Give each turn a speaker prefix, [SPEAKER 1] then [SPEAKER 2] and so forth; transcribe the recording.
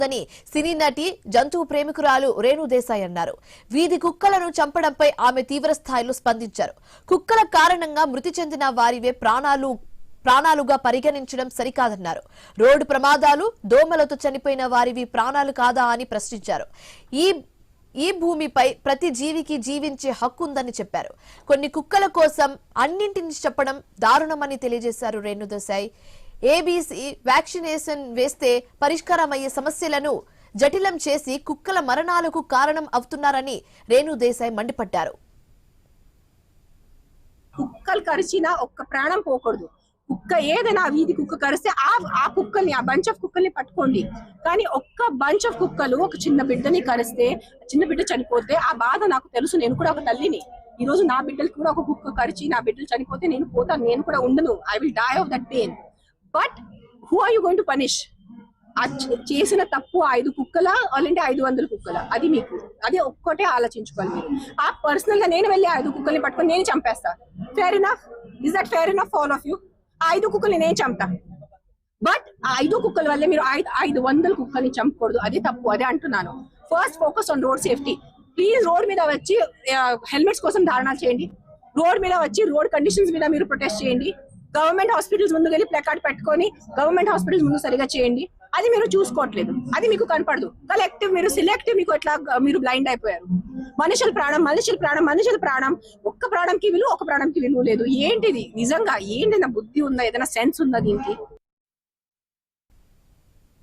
[SPEAKER 1] అని సినీ నటి జంతువు ప్రేమికురాలు రేణు దేశాయ్ అన్నారు. వీధి కుక్కలను చంపడంపై ఆమె తీవ్ర స్థాయిలో స్పందించారు. కుక్కల కారణంగా మృతి చెందిన వారివే ప్రాణాలుగా పరిగణించడం సరికాదన్నారు. రోడ్డు ప్రమాదాలు, దోమలతో చనిపోయిన వారివి ప్రాణాలు కాదా అని ప్రశ్నించారు. ఈ భూమిపై ప్రతి జీవికి జీవించే హక్కు ఉందని చెప్పారు. కొన్ని కుక్కల కోసం అన్నింటిని చెప్పడం దారుణమని తెలియజేశారు రేణు దేశాయ్. ఏబీసీ వ్యాక్సినేషన్ వేస్తే పరిష్కారమయ్యే సమస్యలను జటిలం చేసి కుక్కల మరణాలకు కారణం అవుతున్నారని రేణు దేశాయ్ మండిపడ్డారు.
[SPEAKER 2] కుక్కలు కరిచినా ఒక్క ప్రాణం పోకూడదు. కుక్క ఏదైనా వీధి కుక్క కరిస్తే ఆ కుక్కల్ని, ఆ బంచ్ ఆఫ్ కుక్కల్ని పట్టుకోండి. కానీ ఒక్క బంచ్ ఆఫ్ కుక్కలు ఒక చిన్న బిడ్డని కరిస్తే, చిన్న బిడ్డ చనిపోతే ఆ బాధ నాకు తెలుసు. నేను కూడా ఒక తల్లిని. ఈ రోజు నా బిడ్డలకి కూడా ఒక కుక్క కరిచి నా బిడ్డలు చనిపోతే నేను పోతాను, నేను కూడా ఉండను. I will die of that pain. But who are you going to punish? చేసిన తప్పు 5 కుక్కల అలాంటి 500 కుక్కల, అది మీకు అదే ఒక్కటే ఆలోచించుకోవాలి మీరు. ఆ పర్సనల్ గా నేను వెళ్ళి 5 కుక్కల్ని పట్టుకొని నేను చంపేస్తా. Fair enough? Is that fair enough all of you? 5 కుక్కల్ని నేను చంపుతా. బట్ ఆ 5 కుక్కల వల్లే మీరు 500 కుక్కల్ని చంపకూడదు. అదే తప్పు, అదే అంటున్నాను. First focus on road safety. Please road మీద వచ్చి హెల్మెట్స్ కోసం ధారణాలు చేయండి. రోడ్ మీద వచ్చి రోడ్ కండిషన్స్ మీద మీరు ప్రొటెస్ట్ చేయండి. గవర్నమెంట్ హాస్పిటల్స్ ముందుకు వెళ్ళి ప్లకార్డ్ పెట్టుకొని గవర్నమెంట్ హాస్పిటల్స్ ముందు సరిగా చేయండి. అది మీరు చూసుకోవట్లేదు, అది మీకు కనపడదు. కలెక్టివ్, మీరు సిలెక్టివ్, మీకు ఎట్లా మీరు బ్లైండ్ అయిపోయారు. మనుషుల ప్రాణం, ఒక్క ప్రాణంకి విలువ, ఒక ప్రాణంకి విలువ లేదు. ఏంటిది నిజంగా? ఏంటి? నా బుద్ధి ఉందా? ఏదైనా సెన్స్ ఉందా దీనికి?